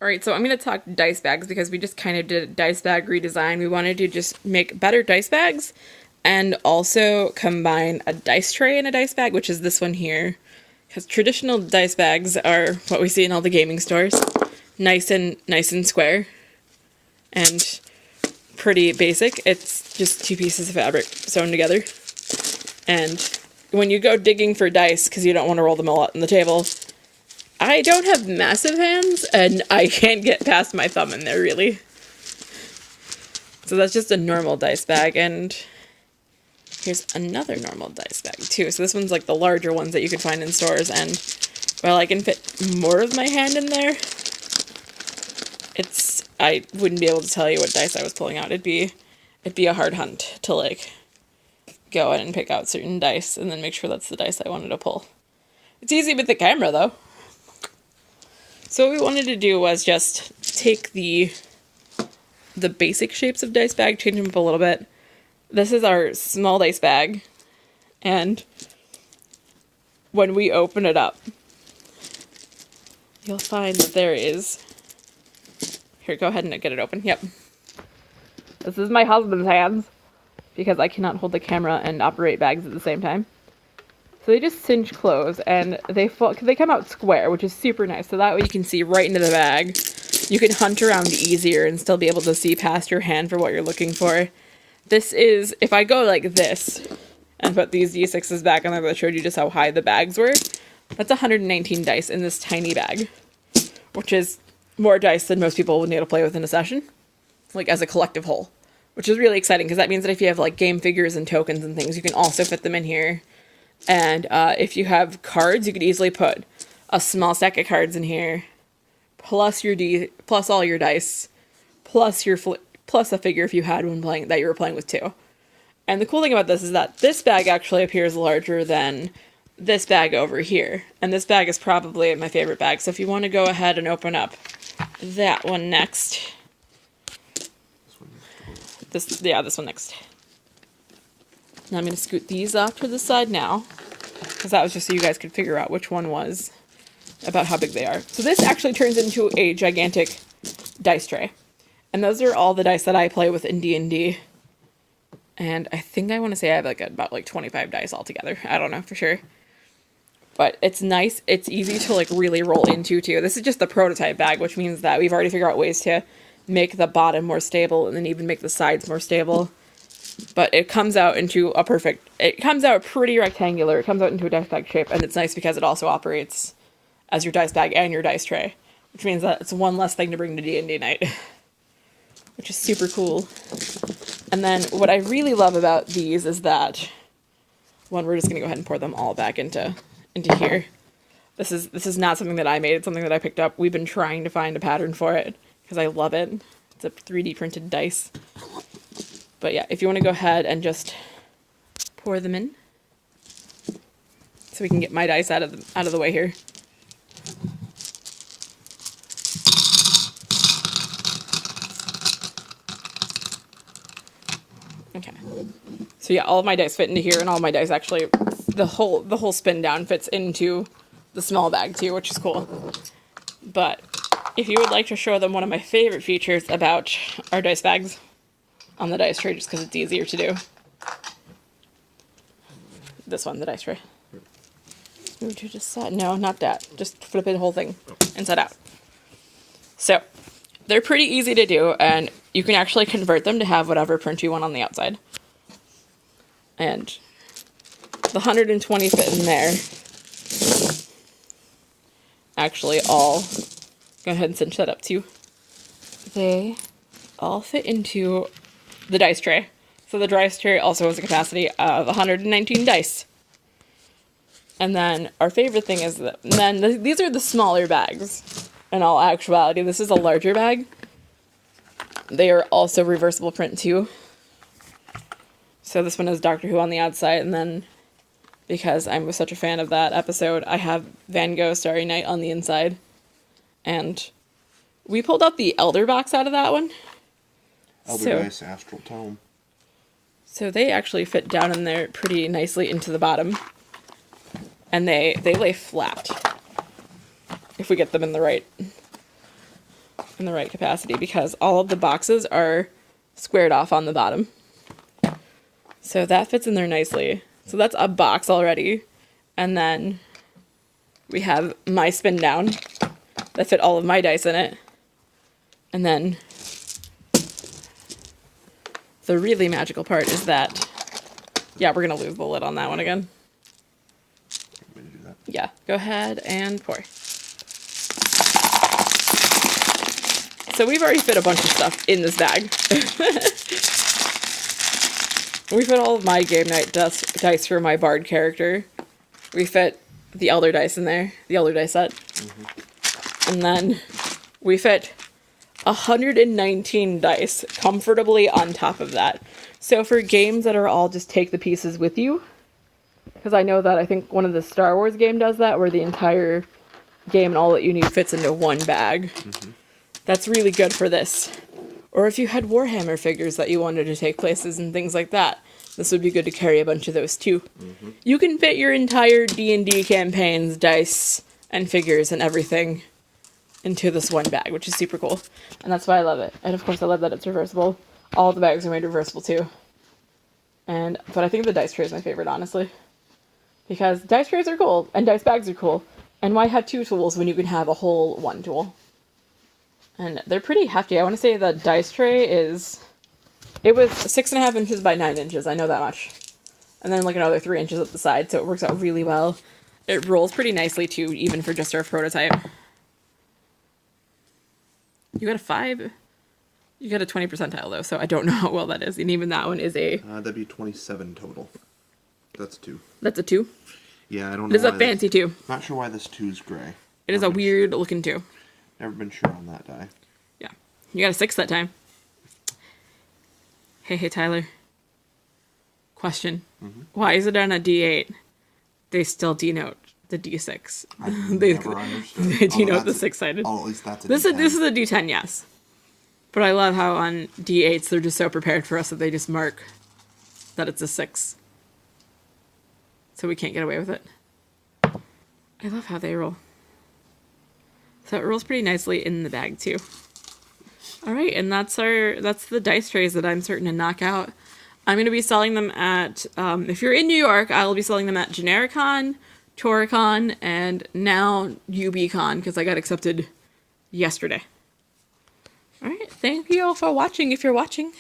Alright, so I'm going to talk dice bags because we just kind of did a dice bag redesign. We wanted to just make better dice bags and also combine a dice tray in a dice bag, which is this one here. Because traditional dice bags are what we see in all the gaming stores. Nice and square. And pretty basic. It's just two pieces of fabric sewn together. And when you go digging for dice, because you don't want to roll them all out on the table, I don't have massive hands, and I can't get past my thumb in there, really. So that's just a normal dice bag, and here's another normal dice bag, too. So this one's like the larger ones that you could find in stores, and while I can fit more of my hand in there, I wouldn't be able to tell you what dice I was pulling out. It'd be a hard hunt to, like, go in and pick out certain dice, and then make sure that's the dice I wanted to pull. It's easy with the camera, though. So what we wanted to do was just take the basic shapes of dice bag, change them up a little bit. This is our small dice bag, and when we open it up, you'll find that there is... Here, go ahead and get it open. Yep. This is my husband's hands, because I cannot hold the camera and operate bags at the same time. So they just cinch closed, and they come out square, which is super nice. So that way you can see right into the bag. You can hunt around easier and still be able to see past your hand for what you're looking for. This is, if I go like this, and put these D6s back on there that showed you just how high the bags were, that's 119 dice in this tiny bag, which is more dice than most people would need to play with in a session, like as a collective whole, which is really exciting, because that means that if you have like game figures and tokens and things, you can also fit them in here. And if you have cards, you could easily put a small stack of cards in here, plus plus all your dice, plus plus a figure if you had one that you were playing with too. And the cool thing about this is that this bag actually appears larger than this bag over here, and this bag is probably my favorite bag. So if you want to go ahead and open up that one next, this one next. Now I'm going to scoot these off to the side now, because that was just so you guys could figure out which one was about how big they are. So this actually turns into a gigantic dice tray. And those are all the dice that I play with in D&D. And I think I want to say I have about 25 dice altogether. I don't know for sure. But it's nice. It's easy to really roll into too. This is just the prototype bag, which means that we've already figured out ways to make the bottom more stable and then even make the sides more stable. But it comes out into it comes out pretty rectangular. It comes out into a dice bag shape, and it's nice because it also operates as your dice bag and your dice tray, which means that it's one less thing to bring to D&D night, which is super cool. And then what I really love about these is that, one, we're just going to go ahead and pour them all back into here. This is not something that I made. It's something that I picked up. We've been trying to find a pattern for it because I love it. It's a 3D printed dice. But yeah, if you want to go ahead and just pour them in, so we can get my dice out of the way here. Okay. So yeah, all of my dice fit into here, and all of my dice actually, the whole spin down fits into the small bag too, which is cool. But if you would like to show them one of my favorite features about our dice bags on the dice tray, just because it's easier to do. This one, the dice tray. Move to just side. No, not that. Just flip the whole thing inside out. So, they're pretty easy to do, and you can actually convert them to have whatever print you want on the outside. And the 120 fit in there. Actually, all... Go ahead and cinch that up too. They all fit into the dice tray. So the dice tray also has a capacity of 119 dice. And then our favorite thing is that these are the smaller bags. In all actuality, this is a larger bag. They are also reversible print too. So this one is Doctor Who on the outside, and then because I'm such a fan of that episode, I have Van Gogh Starry Night on the inside. And we pulled out the Elder box out of that one. Elder Dice Astral Tome. So they actually fit down in there pretty nicely into the bottom. And they lay flat, if we get them in the right in the right capacity because all of the boxes are squared off on the bottom. So that fits in there nicely. So that's a box already. And then we have my spin down that fit all of my dice in it. And then the really magical part is that, yeah, we're going to lose the lid on that one again. I'm gonna do that. Yeah, go ahead and pour. So we've already fit a bunch of stuff in this bag. We fit all of my game night dice for my bard character. We fit the elder dice in there, the elder dice set. And then we fit 119 dice comfortably on top of that. So for games that are all just take the pieces with you, because I know that I think one of the Star Wars game does that, where the entire game and all that you need fits into one bag. That's really good for this. Or if you had Warhammer figures that you wanted to take places and things like that, this would be good to carry a bunch of those too. You can fit your entire D&D campaign's dice and figures and everything into this one bag, which is super cool. And that's why I love it. And of course I love that it's reversible. All the bags are made reversible too. But I think the dice tray is my favorite, honestly. Because dice trays are cool, and dice bags are cool. And why have two tools when you can have a whole one tool? And they're pretty hefty. I want to say the dice tray is... It was 6.5 inches by 9 inches, I know that much. And then like another 3 inches at the side, so it works out really well. It rolls pretty nicely too, even for just our prototype. You got a 5? You got a 20 percentile though, so I don't know how well that is. And even that one is a... that'd be 27 total. That's 2. That's a 2? Yeah, I don't know. It is a fancy 2. Not sure why this 2's gray. It is a weird looking 2. Never been sure on that die. Yeah. You got a 6 that time. Hey, Tyler. Question. Why is it on a D8? They still denote the D6. They Never understood. they denote the 6-sided. Oh, at least that's a This D10. is a D10, yes. But I love how on D8s they're just so prepared for us that they just mark that it's a 6. So we can't get away with it. I love how they roll. So it rolls pretty nicely in the bag too. All right, and that's the dice trays that I'm certain to knock out. I'm going to be selling them at, if you're in New York, I will be selling them at Genericon, Toricon, and now UBCon, because I got accepted yesterday. All right, thank you all for watching if you're watching.